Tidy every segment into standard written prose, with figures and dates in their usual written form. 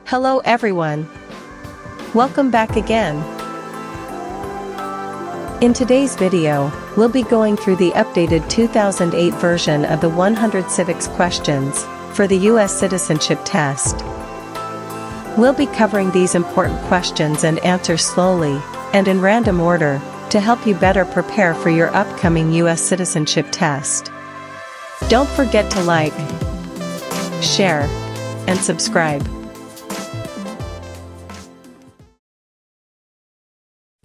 Hello everyone. Welcome back again. In today's video, we'll be going through the updated 2008 version of the 100 civics questions for the U.S. citizenship test. We'll be covering these important questions and answers slowly and in random order to help you better prepare for your upcoming U.S. citizenship test. Don't forget to like, share, and subscribe.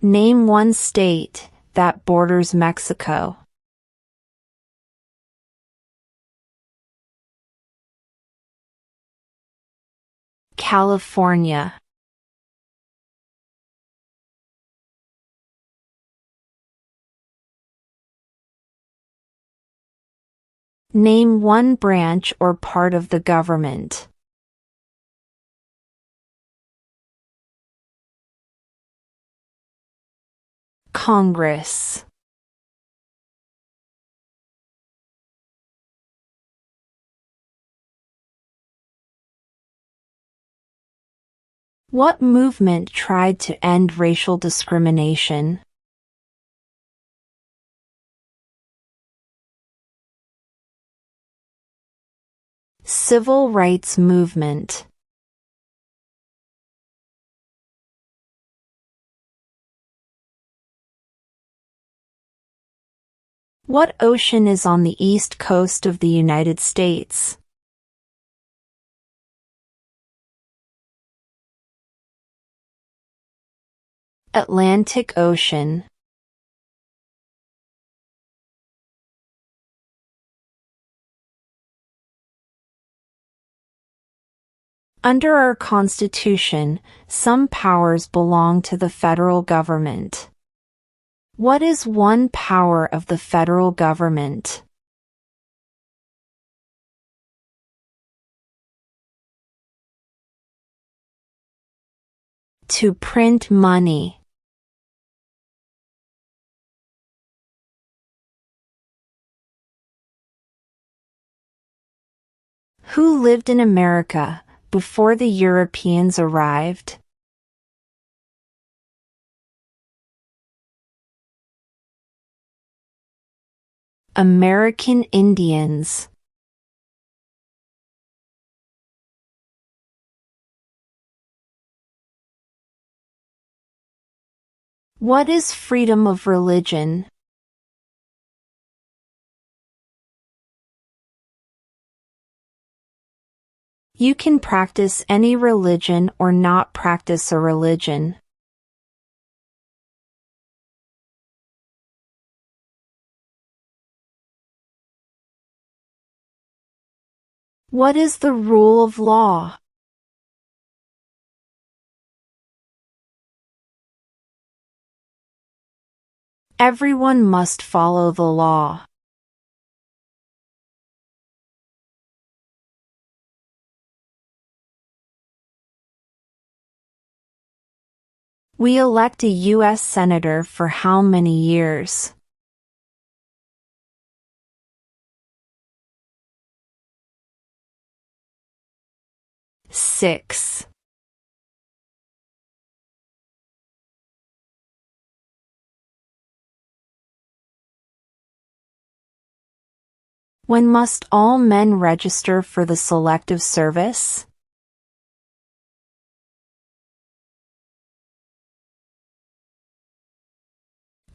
Name one state that borders Mexico. California. Name one branch or part of the government. Congress. What movement tried to end racial discrimination? Civil rights movement. What ocean is on the east coast of the United States? Atlantic Ocean. Under our Constitution, some powers belong to the federal government. What is one power of the federal government? To print money. Who lived in America before the Europeans arrived? American Indians. What is freedom of religion? You can practice any religion or not practice a religion. What is the rule of law? Everyone must follow the law. We elect a U.S. Senator for how many years? Six. When must all men register for the Selective Service?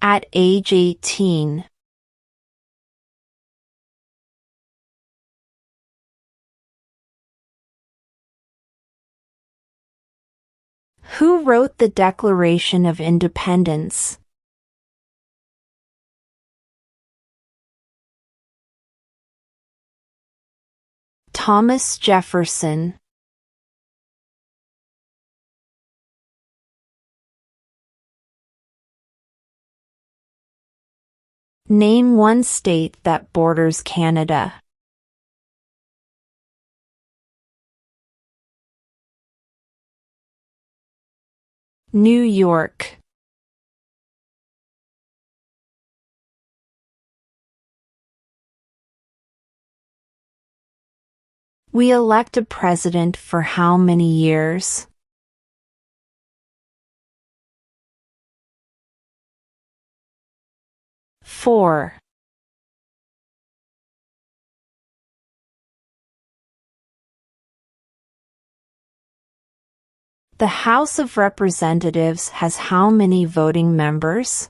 At age 18. Who wrote the Declaration of Independence? Thomas Jefferson. Name one state that borders Canada. New York. We elect a president for how many years? Four. The House of Representatives has how many voting members?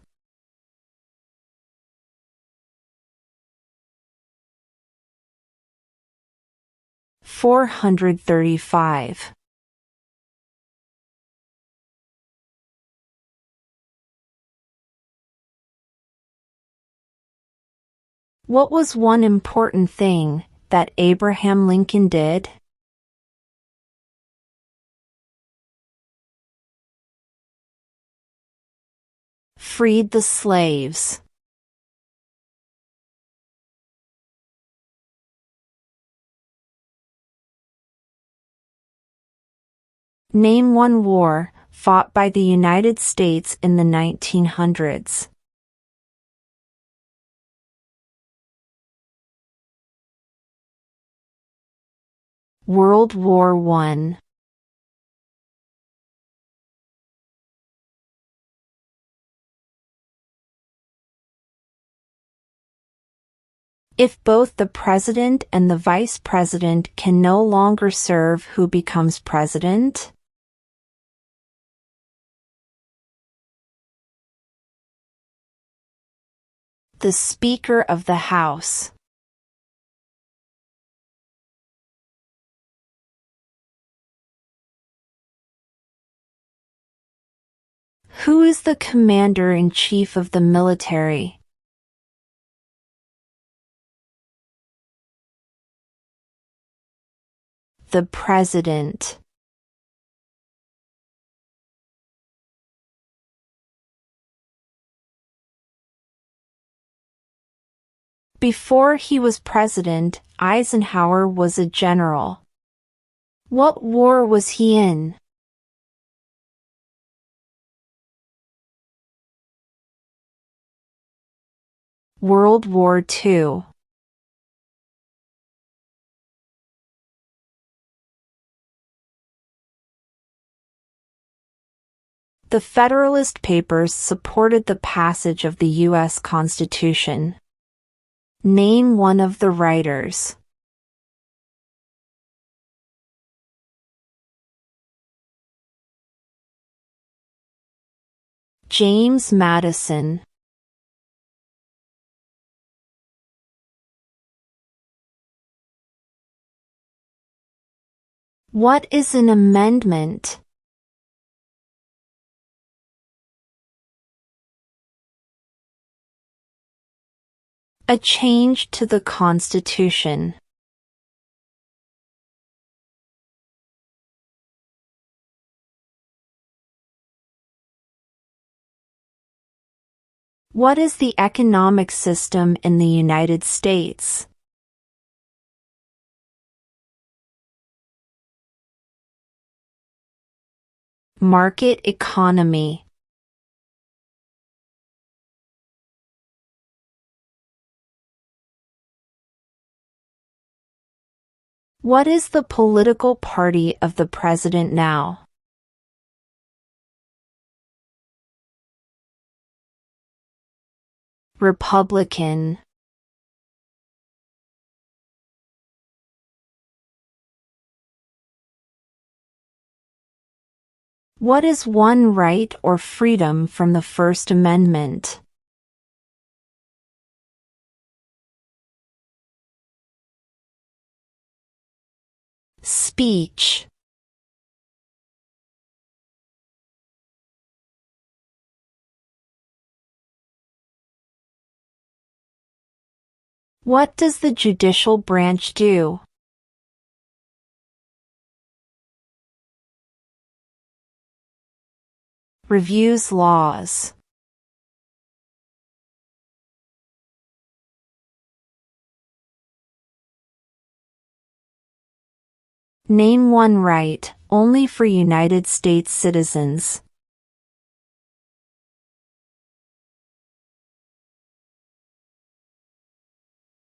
435. What was one important thing that Abraham Lincoln did? Freed the slaves. Name one war fought by the United States in the 1900s. World War I. If both the president and the vice president can no longer serve, who becomes president? The Speaker of the House. Who is the commander-in-chief of the military? The President. Before he was president, Eisenhower was a general. What war was he in? World War II. The Federalist Papers supported the passage of the U.S. Constitution. Name one of the writers. James Madison. What is an amendment? A change to the Constitution. What is the economic system in the United States? Market economy. What is the political party of the president now? Republican. What is one right or freedom from the First Amendment? Speech. What does the judicial branch do? Reviews laws. Name one right only for United States citizens.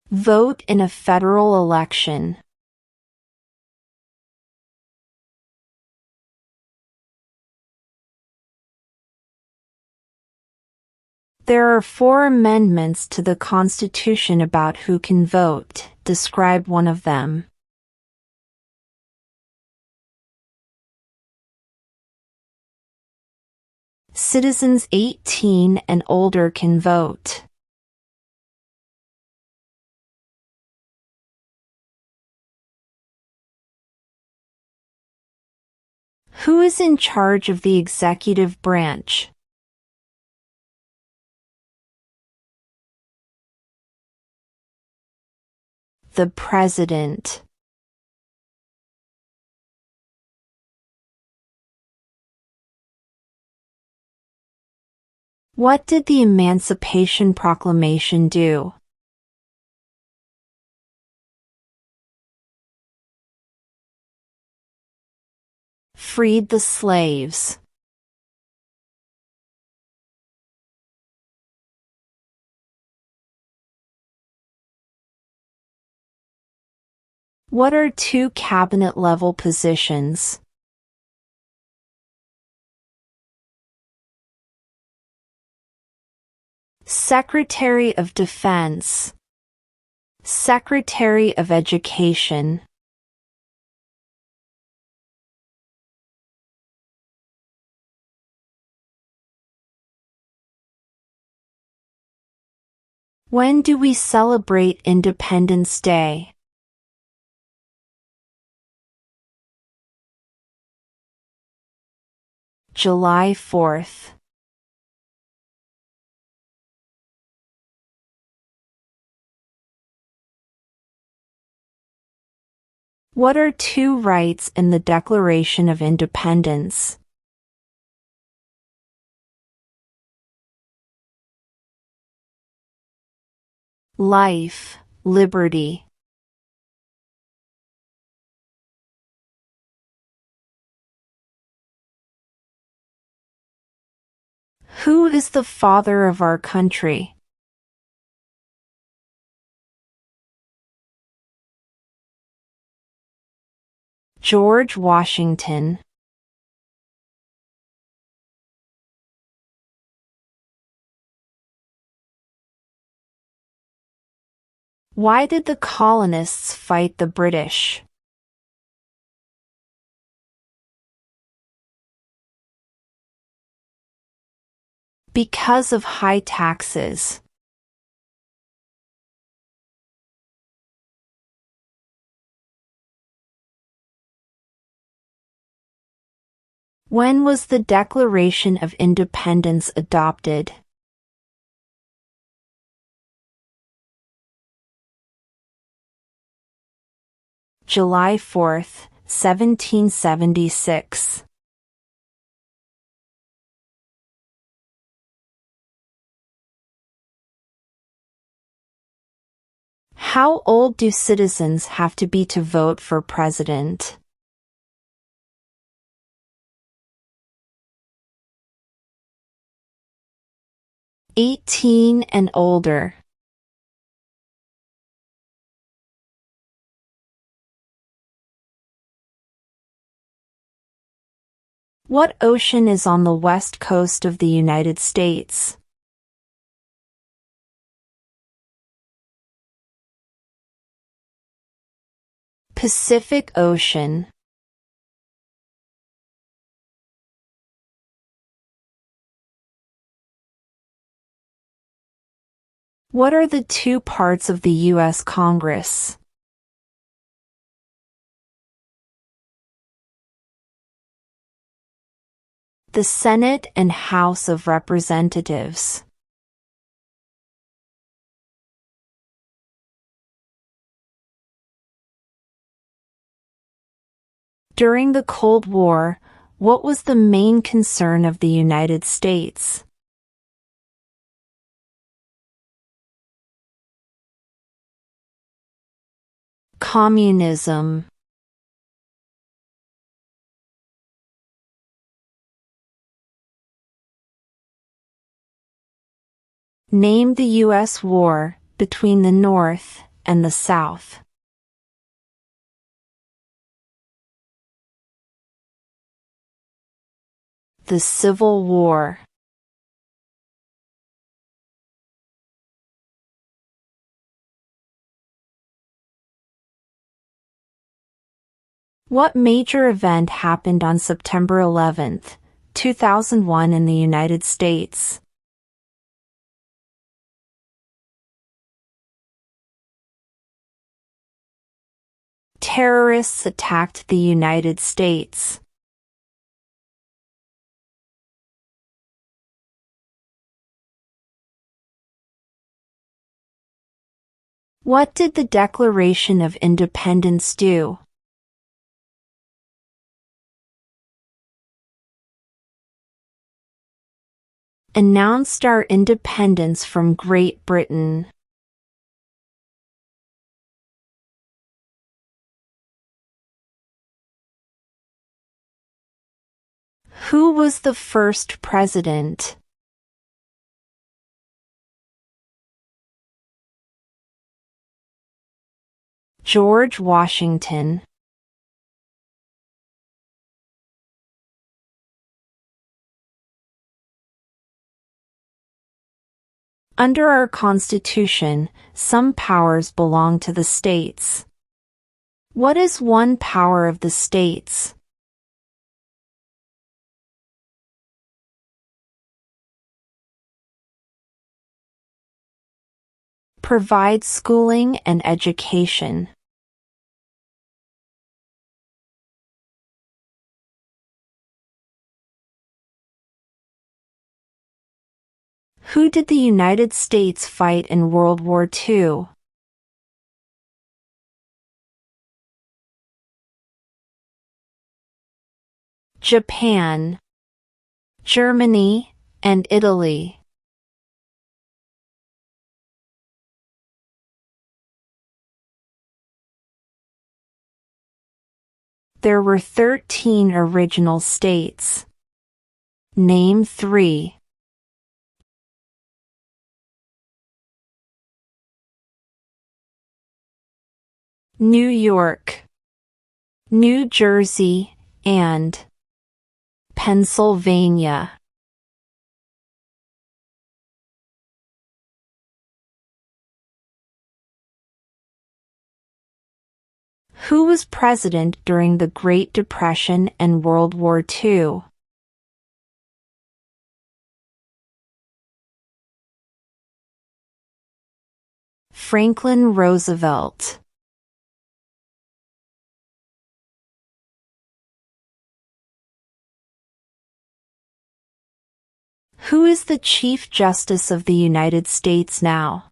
Vote in a federal election. There are 4 amendments to the Constitution about who can vote. Describe one of them. Citizens 18 and older can vote. Who is in charge of the executive branch? The President. What did the Emancipation Proclamation do? Freed the slaves. What are 2 cabinet-level positions? Secretary of Defense. Secretary of Education. When do we celebrate Independence Day? July 4th. What are 2 rights in the Declaration of Independence? Life, liberty. Who is the father of our country? George Washington. Why did the colonists fight the British? Because of high taxes. When was the Declaration of Independence adopted? July 4th, 1776. How old do citizens have to be to vote for president? "18 and older." What ocean is on the west coast of the United States? Pacific Ocean. What are the 2 parts of the U.S. Congress? The Senate and House of Representatives. During the Cold War, what was the main concern of the United States? Communism. Name the U.S. war between the North and the South. The Civil War. What major event happened on September 11, 2001 in the United States? Terrorists attacked the United States. What did the Declaration of Independence do? Announced our independence from Great Britain. Who was the first president? George Washington. Under our Constitution, some powers belong to the states. What is one power of the states? Provide schooling and education. Who did the United States fight in World War II? Japan, Germany, and Italy. There were 13 original states. Name 3. New York, New Jersey, and Pennsylvania. Who was president during the Great Depression and World War II? Franklin Roosevelt. Who is the Chief Justice of the United States now?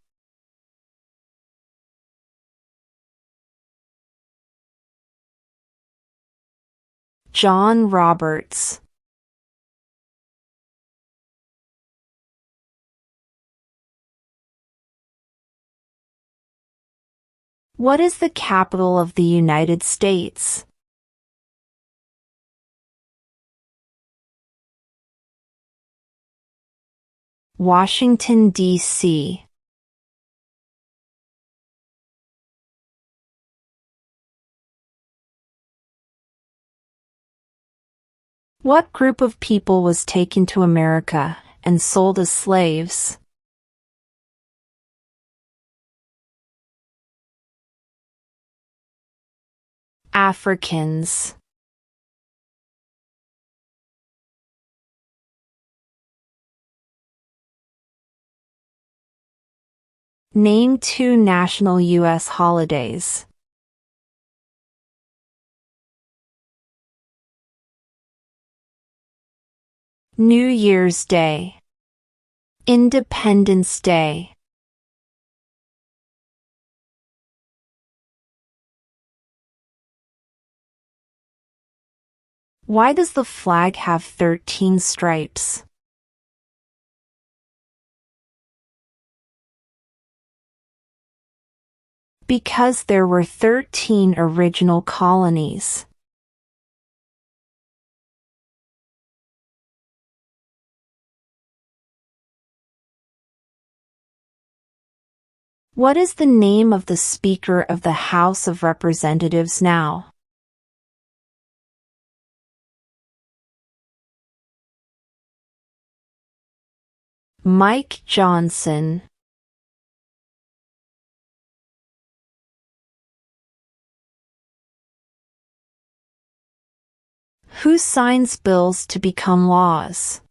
John Roberts. What is the capital of the United States? Washington, D.C. What group of people was taken to America and sold as slaves? Africans. Name 2 national U.S. holidays. New Year's Day. Independence Day. Why does the flag have 13 stripes? Because there were 13 original colonies. What is the name of the Speaker of the House of Representatives now? Mike Johnson. Who signs bills to become laws?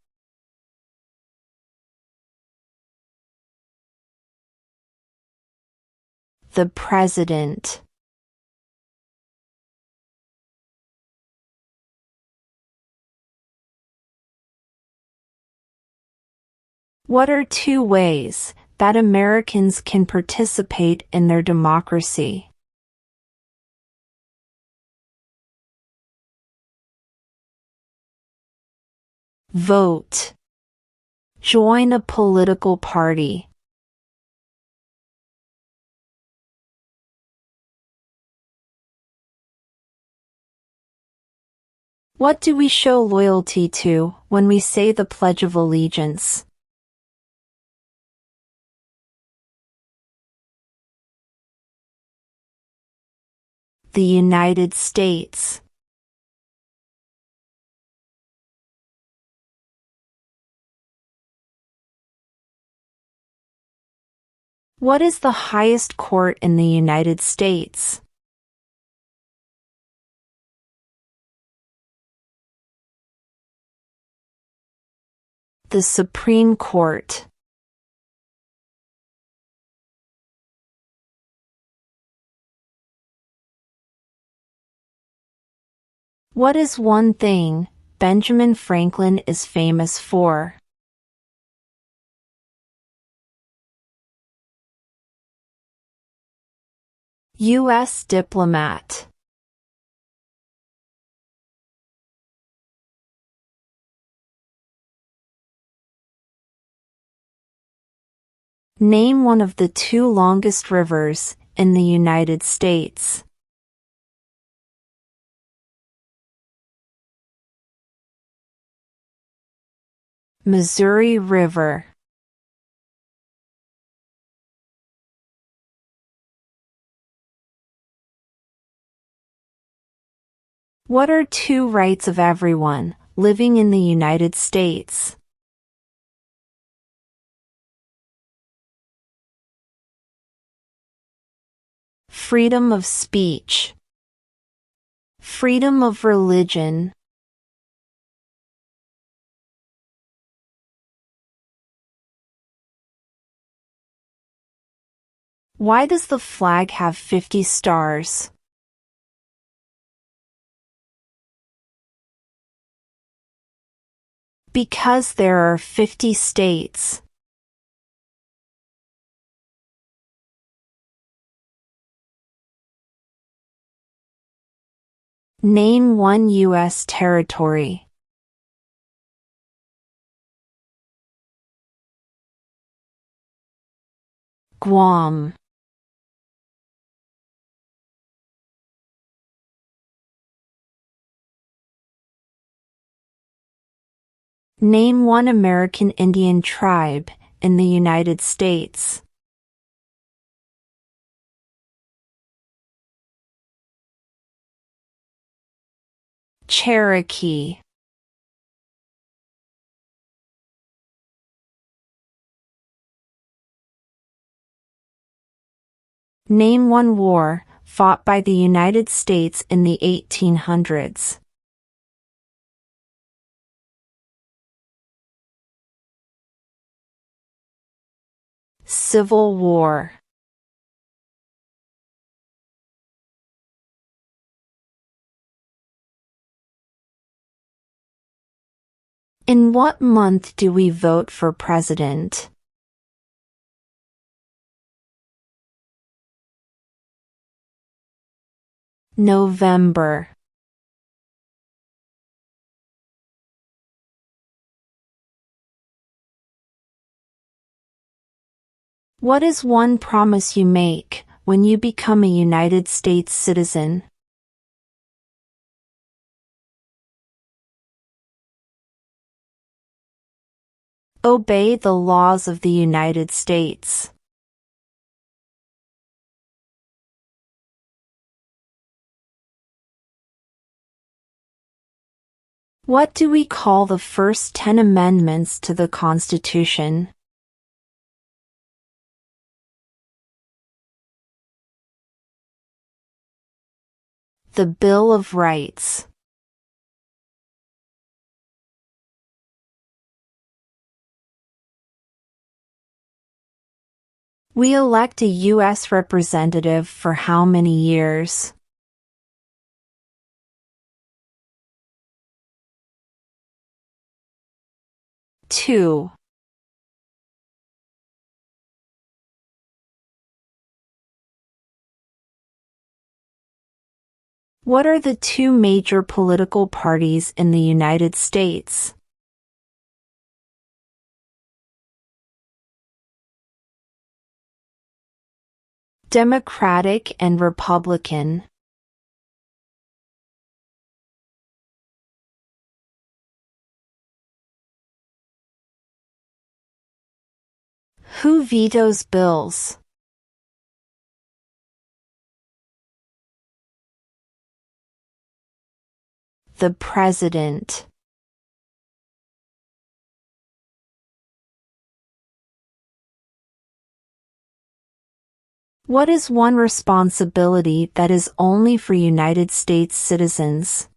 The President. What are 2 ways that Americans can participate in their democracy? Vote. Join a political party. What do we show loyalty to when we say the Pledge of Allegiance? The United States. What is the highest court in the United States? The Supreme Court. What is one thing Benjamin Franklin is famous for? U.S. diplomat. Name one of the 2 longest rivers in the United States. Missouri River. What are 2 rights of everyone living in the United States? Freedom of speech. Freedom of religion. Why does the flag have 50 stars? Because there are 50 states. Name one U.S. territory. Guam. Name one American Indian tribe in the United States. Cherokee. Name one war fought by the United States in the 1800s. Civil War. In what month do we vote for president? November. What is one promise you make when you become a United States citizen? Obey the laws of the United States. What do we call the first 10 amendments to the Constitution? The Bill of Rights. We elect a U.S. representative for how many years? 2. What are the two major political parties in the United States? Democratic and Republican. Who vetoes bills? The President. What is one responsibility that is only for United States citizens?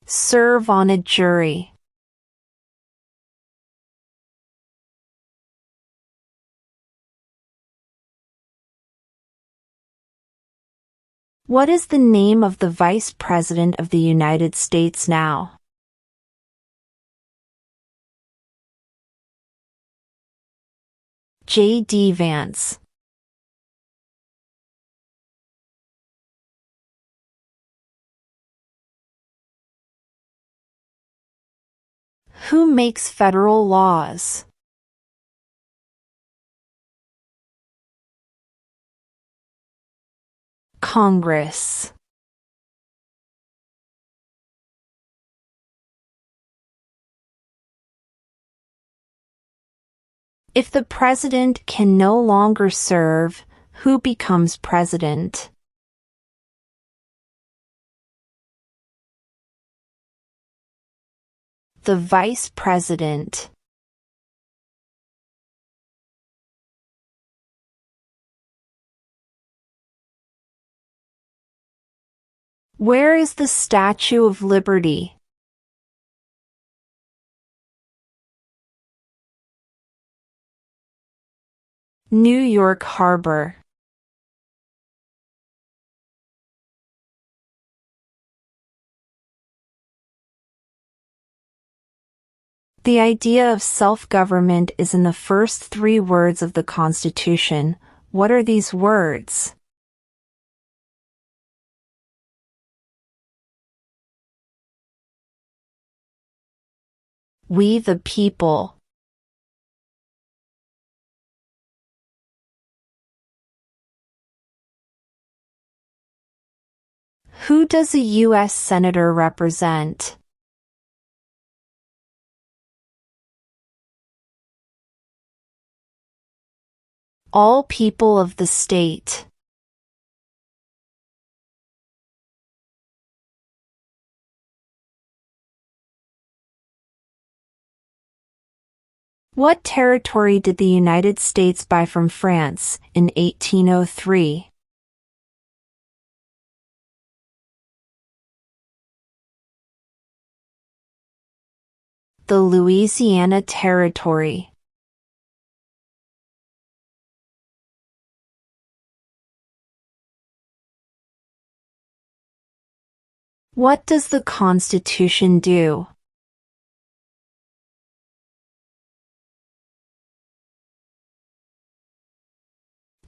Serve on a jury. What is the name of the Vice President of the United States now? J.D. Vance. Who makes federal laws? Congress. If the president can no longer serve, who becomes president? The vice president. Where is the Statue of Liberty? New York Harbor. The idea of self-government is in the first 3 words of the Constitution. What are these words? We the people. Who does a U.S. Senator represent? All people of the state. What territory did the United States buy from France in 1803? The Louisiana Territory. What does the Constitution do?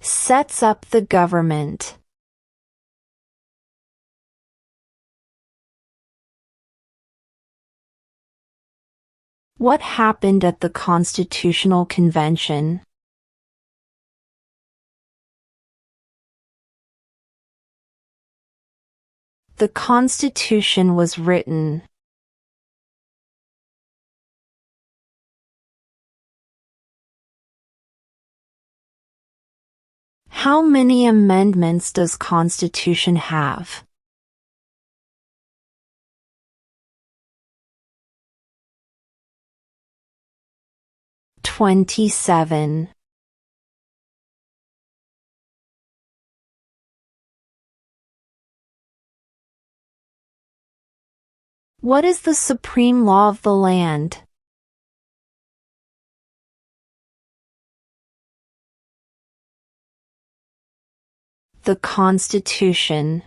Sets up the government. What happened at the Constitutional Convention? The Constitution was written. How many amendments does Constitution have? 27. What is the supreme law of the land? The Constitution.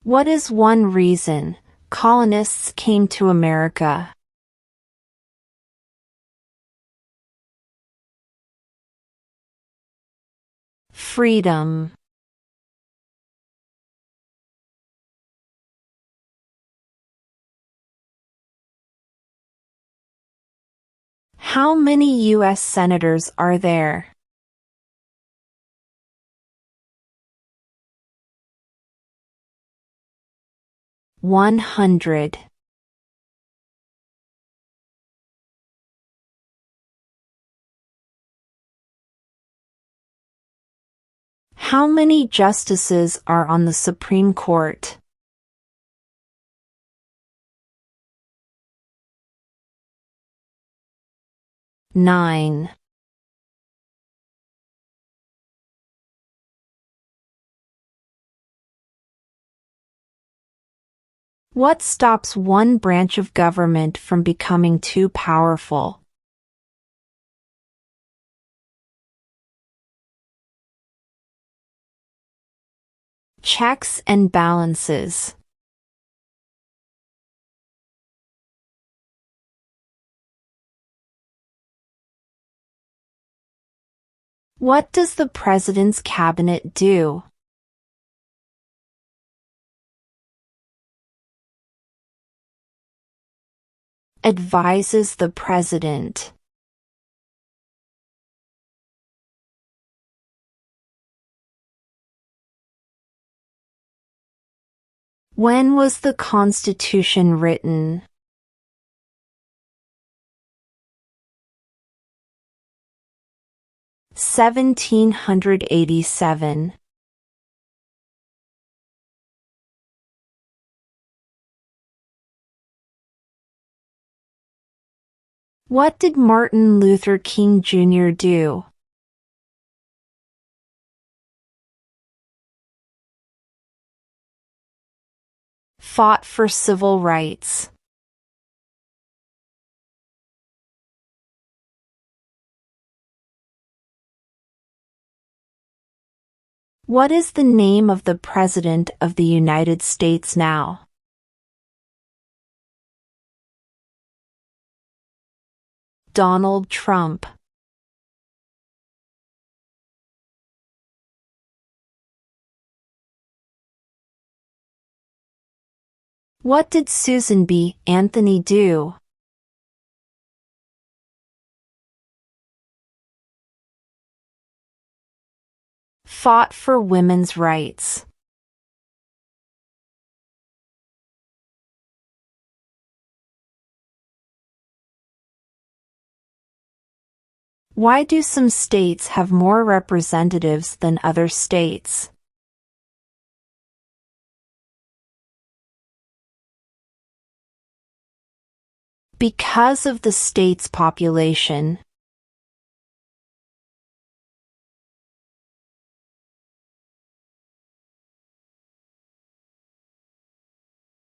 What is one reason colonists came to America? Freedom. How many U.S. senators are there? 100. How many justices are on the Supreme Court? 9. What stops one branch of government from becoming too powerful? Checks and balances. What does the President's cabinet do? Advises the President. When was the Constitution written? 1787. What did Martin Luther King Jr. do? Fought for civil rights. What is the name of the President of the United States now? Donald Trump. What did Susan B. Anthony do? Fought for women's rights. Why do some states have more representatives than other states? Because of the state's population.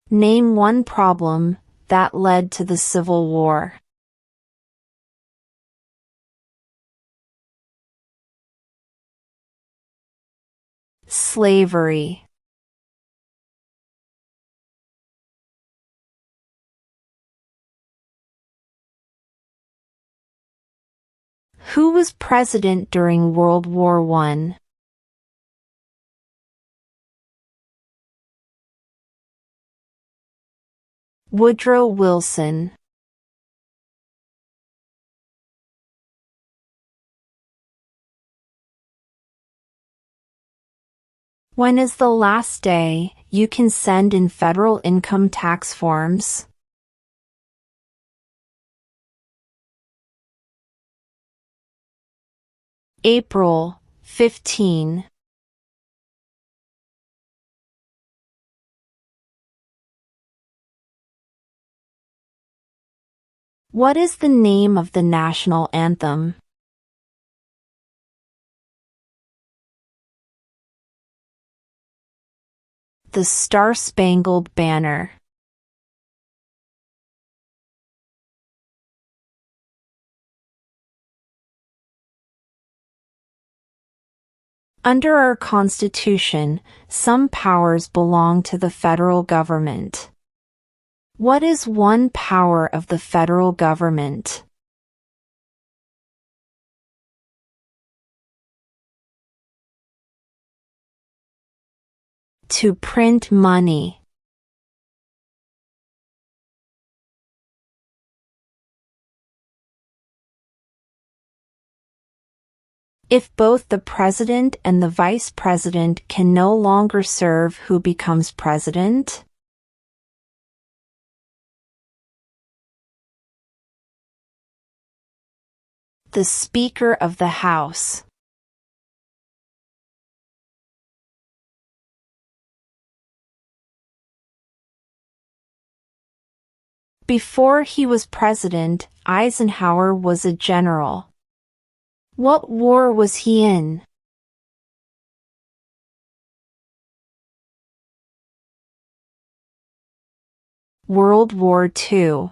Name one problem that led to the Civil War. Slavery. Who was president during World War I? Woodrow Wilson. When is the last day you can send in federal income tax forms? April 15. What is the name of the national anthem? The Star-Spangled Banner. Under our Constitution, some powers belong to the federal government. What is one power of the federal government? To print money. If both the president and the vice president can no longer serve, who becomes president? The Speaker of the House. Before he was president, Eisenhower was a general. What war was he in? World War II.